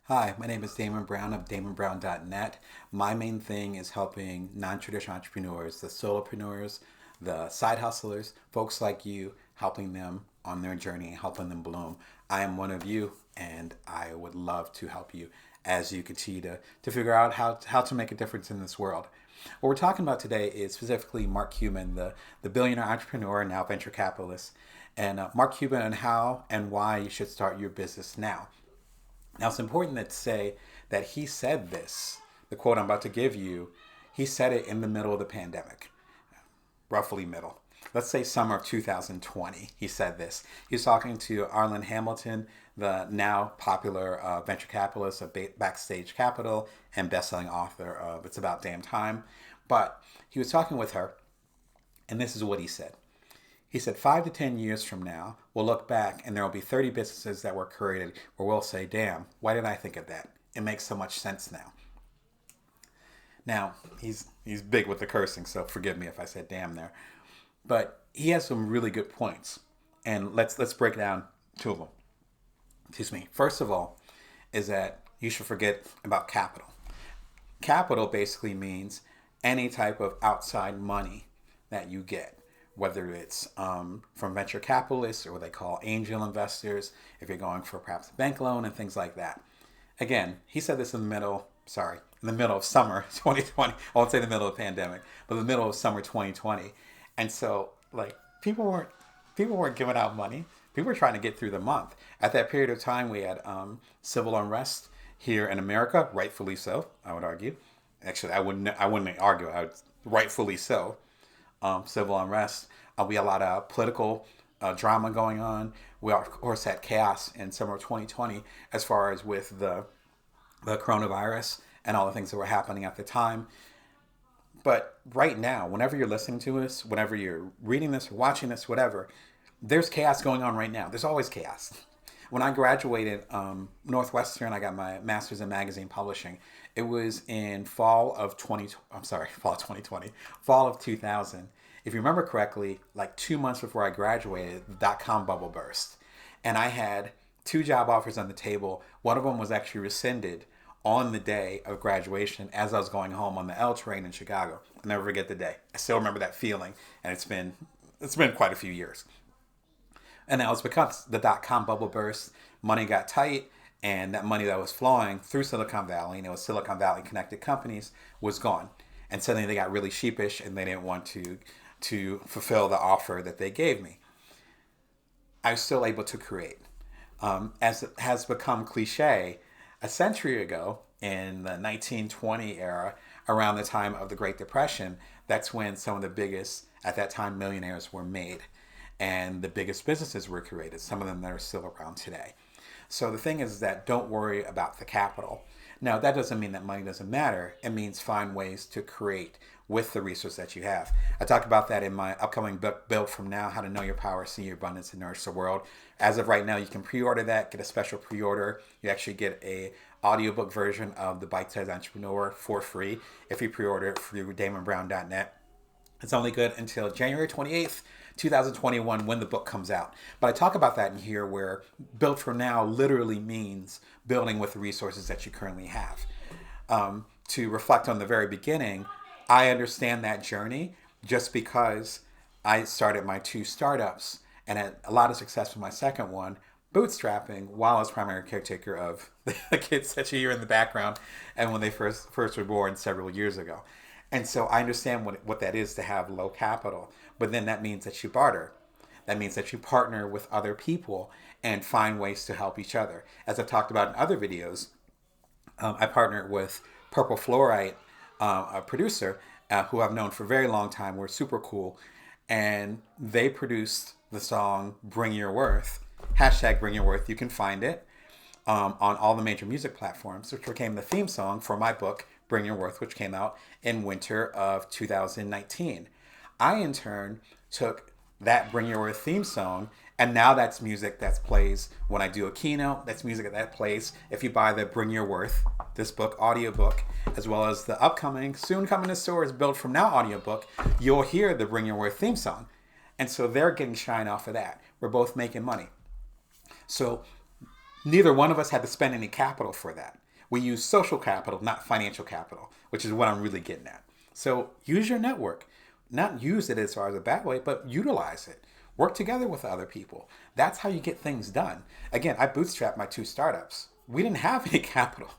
Hi, my name is Damon Brown of damonbrown.net. My main thing is helping non-traditional entrepreneurs, the solopreneurs, the side hustlers, folks like you, helping them on their journey and helping them bloom. I am one of you, and I would love to help you as you continue to figure out how to make a difference in this world. What we're talking about today is specifically Mark Cuban, the billionaire entrepreneur and now venture capitalist, and Mark Cuban and how and why you should start your business now. Now, it's important to say that he said this, the quote I'm about to give you, he said it in the middle of the pandemic, roughly middle. Let's say summer of 2020, he said this. He was talking to Arlan Hamilton, the now popular venture capitalist of Backstage Capital and best-selling author of It's About Damn Time. But he was talking with her, and this is what he said. He said 5 to 10 years from now, we'll look back and there will be 30 businesses that were created where we'll say, damn, why didn't I think of that? It makes so much sense now. Now, he's big with the cursing, so forgive me if I said damn there. But he has some really good points. And let's break down two of them. Excuse me. First of all, is that you should forget about capital. Capital basically means any type of outside money that you get, whether it's from venture capitalists or what they call angel investors, if you're going for perhaps a bank loan and things like that. Again, he said this in the middle of summer 2020. I won't say the middle of the pandemic, but the middle of summer 2020. And so, like, people weren't giving out money. People were trying to get through the month. At that period of time, we had civil unrest here in America, rightfully so, I would argue. Actually, I wouldn't argue. Rightfully so. Civil unrest. We had a lot of political drama going on. We, of course, had chaos in summer of 2020 as far as with the coronavirus and all the things that were happening at the time. But right now, whenever you're listening to this, whenever you're reading this, or watching this, whatever, there's chaos going on right now. There's always chaos. When I graduated Northwestern, I got my master's in magazine publishing. It was in fall of 2020, fall of 2000. If you remember correctly, like 2 months before I graduated, the dot-com bubble burst. And I had two job offers on the table. One of them was actually rescinded on the day of graduation as I was going home on the L train in Chicago. I'll never forget the day. I still remember that feeling, and it's been quite a few years. And that was because the dot-com bubble burst, money got tight, and that money that was flowing through Silicon Valley, and it was Silicon Valley connected companies, was gone. And suddenly they got really sheepish, and they didn't want to fulfill the offer that they gave me. I was still able to create. As it has become cliche, a century ago, in the 1920 era, around the time of the Great Depression, that's when some of the biggest, at that time, millionaires were made. And the biggest businesses were created, some of them that are still around today. So the thing is that don't worry about the capital. Now, that doesn't mean that money doesn't matter. It means find ways to create with the resource that you have. I talk about that in my upcoming book, Build From Now, How to Know Your Power, See Your Abundance, and Nourish the World. As of right now, you can pre-order that, get a special pre-order. You actually get a audiobook version of The Bite-Sized Entrepreneur for free if you pre-order it through damonbrown.net. It's only good until January 28th, 2021 when the book comes out. But I talk about that in here where Build From Now literally means building with the resources that you currently have. To reflect on the very beginning, I understand that journey just because I started my two startups and had a lot of success with my second one, bootstrapping while I was primary caretaker of the kids that you hear in the background and when they first were born several years ago. And so I understand what that is to have low capital. But then that means that you barter. That means that you partner with other people and find ways to help each other. As I've talked about in other videos, I partnered with Purple Fluorite, a producer who I've known for a very long time. We're super cool. And they produced the song Bring Your Worth, hashtag Bring Your Worth. You can find it on all the major music platforms, which became the theme song for my book, Bring Your Worth, which came out in winter of 2019. I, in turn, took that Bring Your Worth theme song, and now that's music that plays when I do a keynote. That's music that plays if you buy the Bring Your Worth, this book, audiobook, as well as the upcoming, soon coming to stores, Build From Now audiobook, you'll hear the Bring Your Worth theme song. And so they're getting shine off of that. We're both making money. So Neither one of us had to spend any capital for that. We use social capital, not financial capital, which is what I'm really getting at. So use your network. Not use it as far as a bad way, but utilize it. Work together with other people. That's how you get things done. Again, I bootstrapped my 2 startups. We didn't have any capital.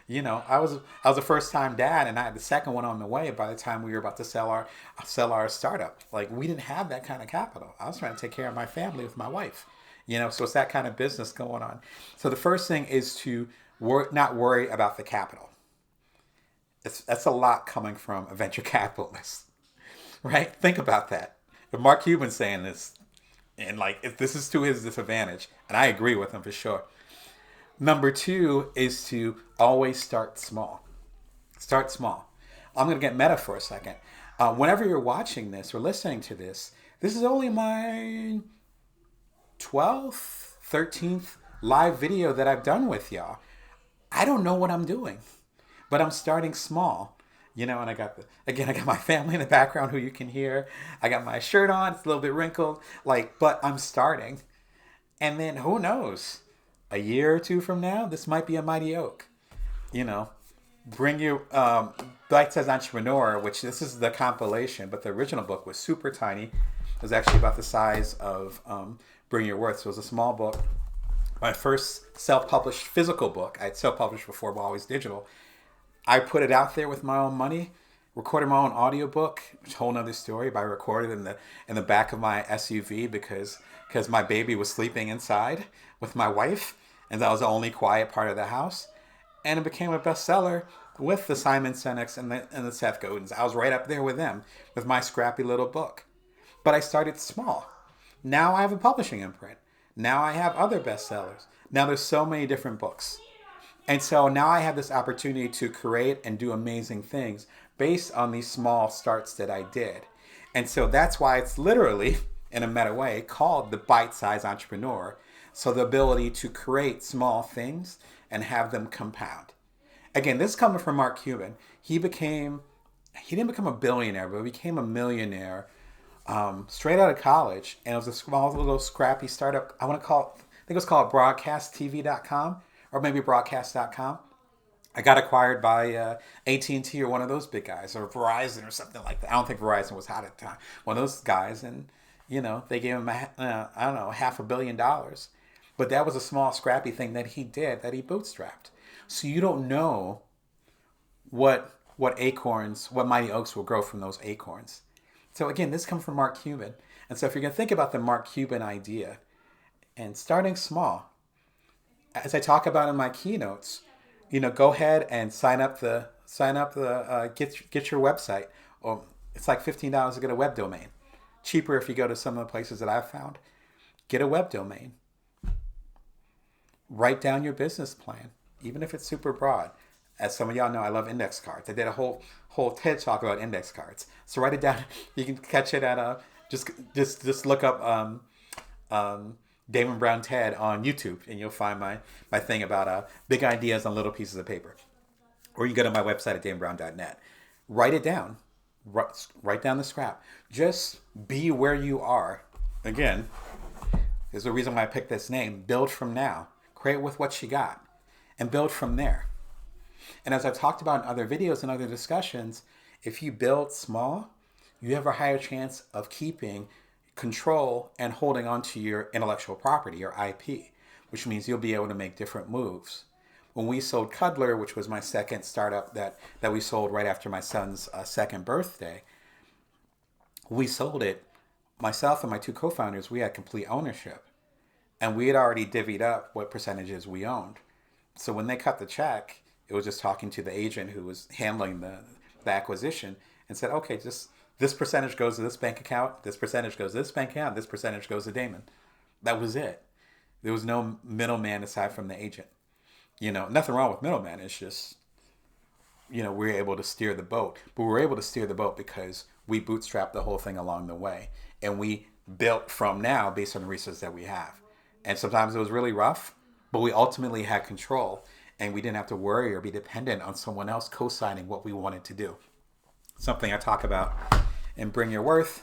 I was a first time dad, and I had the second one on the way by the time we were about to sell our startup. Like, we didn't have that kind of capital. I was trying to take care of my family with my wife. So it's that kind of business going on. So the first thing is to not worry about the capital. That's a lot coming from a venture capitalist, right? Think about that. If Mark Cuban's saying this, and like, if this is to his disadvantage, and I agree with him for sure. Number 2 is to always start small. Start small. I'm going to get meta for a second. Whenever you're watching this or listening to this, this is only my 12th, 13th live video that I've done with y'all. I don't know what I'm doing, but I'm starting small. And I got my family in the background who you can hear. I got my shirt on. It's a little bit wrinkled, but I'm starting. And then who knows? A year or 2 from now, this might be a mighty oak. Bring your Bite-Sized Entrepreneur, which this is the compilation, but the original book was super tiny. It was actually about the size of Bring Your Worth. So it was a small book. My first self-published physical book. I had self-published before, but always digital. I put it out there with my own money, recorded my own audiobook, which is a whole nother story, but I recorded in the back of my SUV because my baby was sleeping inside with my wife, and that was the only quiet part of the house. And it became a bestseller with the Simon Sinek's and the Seth Godins. I was right up there with them with my scrappy little book. But I started small. Now I have a publishing imprint. Now I have other bestsellers. Now there's so many different books. And so now I have this opportunity to create and do amazing things based on these small starts that I did. And so that's why it's literally, in a meta way, called the Bite-Sized Entrepreneur. So the ability to create small things and have them compound. Again, this is coming from Mark Cuban. He didn't become a billionaire, but became a millionaire straight out of college. And it was a small little scrappy startup. I think it was called broadcasttv.com or maybe broadcast.com. I got acquired by AT&T or one of those big guys, or Verizon or something like that. I don't think Verizon was hot at the time. One of those guys, and they gave him $500 million. But that was a small, scrappy thing that he did, that he bootstrapped. So you don't know what mighty oaks will grow from those acorns. So again, this comes from Mark Cuban. And so if you're going to think about the Mark Cuban idea and starting small, as I talk about in my keynotes, go ahead and get your website. Or it's like $15 to get a web domain. Cheaper if you go to some of the places that I've found. Get a web domain. Write down your business plan, even if it's super broad. As some of y'all know, I love index cards. I did a whole TED talk about index cards. So write it down. You can catch it at just look up Damon Brown TED on YouTube, and you'll find my thing about big ideas on little pieces of paper. Or you go to my website at damonbrown.net. Write it down. Write down the scrap. Just be where you are. Again, there's a reason why I picked this name. Build from now. Create with what you got. And build from there. And as I've talked about in other videos and other discussions, if you build small, you have a higher chance of keeping control and holding on to your intellectual property, your IP, which means you'll be able to make different moves. When we sold Cuddlr, which was my second startup that we sold right after my son's second birthday, we sold it, myself and my 2 co-founders, we had complete ownership. And we had already divvied up what percentages we owned. So when they cut the check, it was just talking to the agent who was handling the acquisition and said, okay, just this percentage goes to this bank account, this percentage goes to this bank account, this percentage goes to Damon. That was it. There was no middleman aside from the agent. Nothing wrong with middleman. It's just, we're able to steer the boat. But we're able to steer the boat because we bootstrapped the whole thing along the way. And we built from now based on the resources that we have. And sometimes it was really rough, but we ultimately had control. And we didn't have to worry or be dependent on someone else co-signing what we wanted to do. Something I talk about in Bring Your Worth.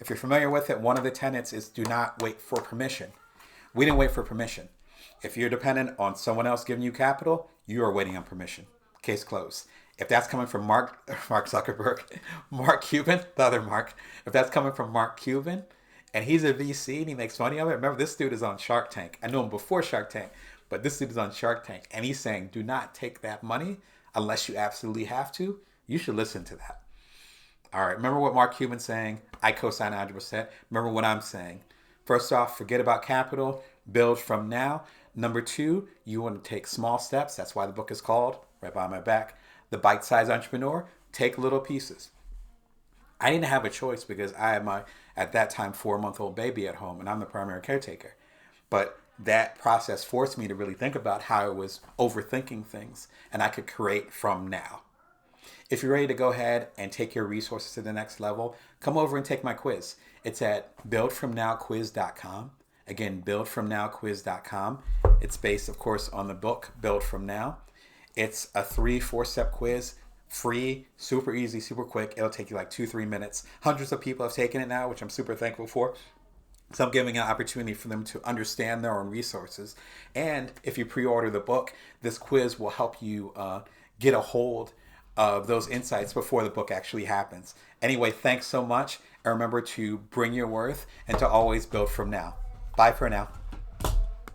If you're familiar with it, one of the tenets is do not wait for permission. We didn't wait for permission. If you're dependent on someone else giving you capital, you are waiting on permission. Case closed. If that's coming from Mark Zuckerberg, Mark Cuban, the other Mark, if that's coming from Mark Cuban, and he's a VC and he makes money of it. Remember, this dude is on Shark Tank. I knew him before Shark Tank, but this dude is on Shark Tank, and he's saying, do not take that money unless you absolutely have to. You should listen to that. All right, remember what Mark Cuban's saying? I co-sign 100%. Remember what I'm saying. First off, forget about capital. Build from now. Number two, you want to take small steps. That's why the book is called, right by my back, The Bite-Sized Entrepreneur. Take little pieces. I didn't have a choice because I had my, at that time, 4-month-old baby at home, and I'm the primary caretaker. But that process forced me to really think about how I was overthinking things, and I could create from now. If you're ready to go ahead and take your resources to the next level, come over and take my quiz. It's at buildfromnowquiz.com. Again, buildfromnowquiz.com. It's based, of course, on the book, Build From Now. It's a 3-4-step quiz, free, super easy, super quick. It'll take you like 2-3 minutes. Hundreds of people have taken it now, which I'm super thankful for. So I'm giving an opportunity for them to understand their own resources. And if you pre-order the book, this quiz will help you get a hold of those insights before the book actually happens. Anyway, thanks so much. And remember to bring your worth and to always build from now. Bye for now.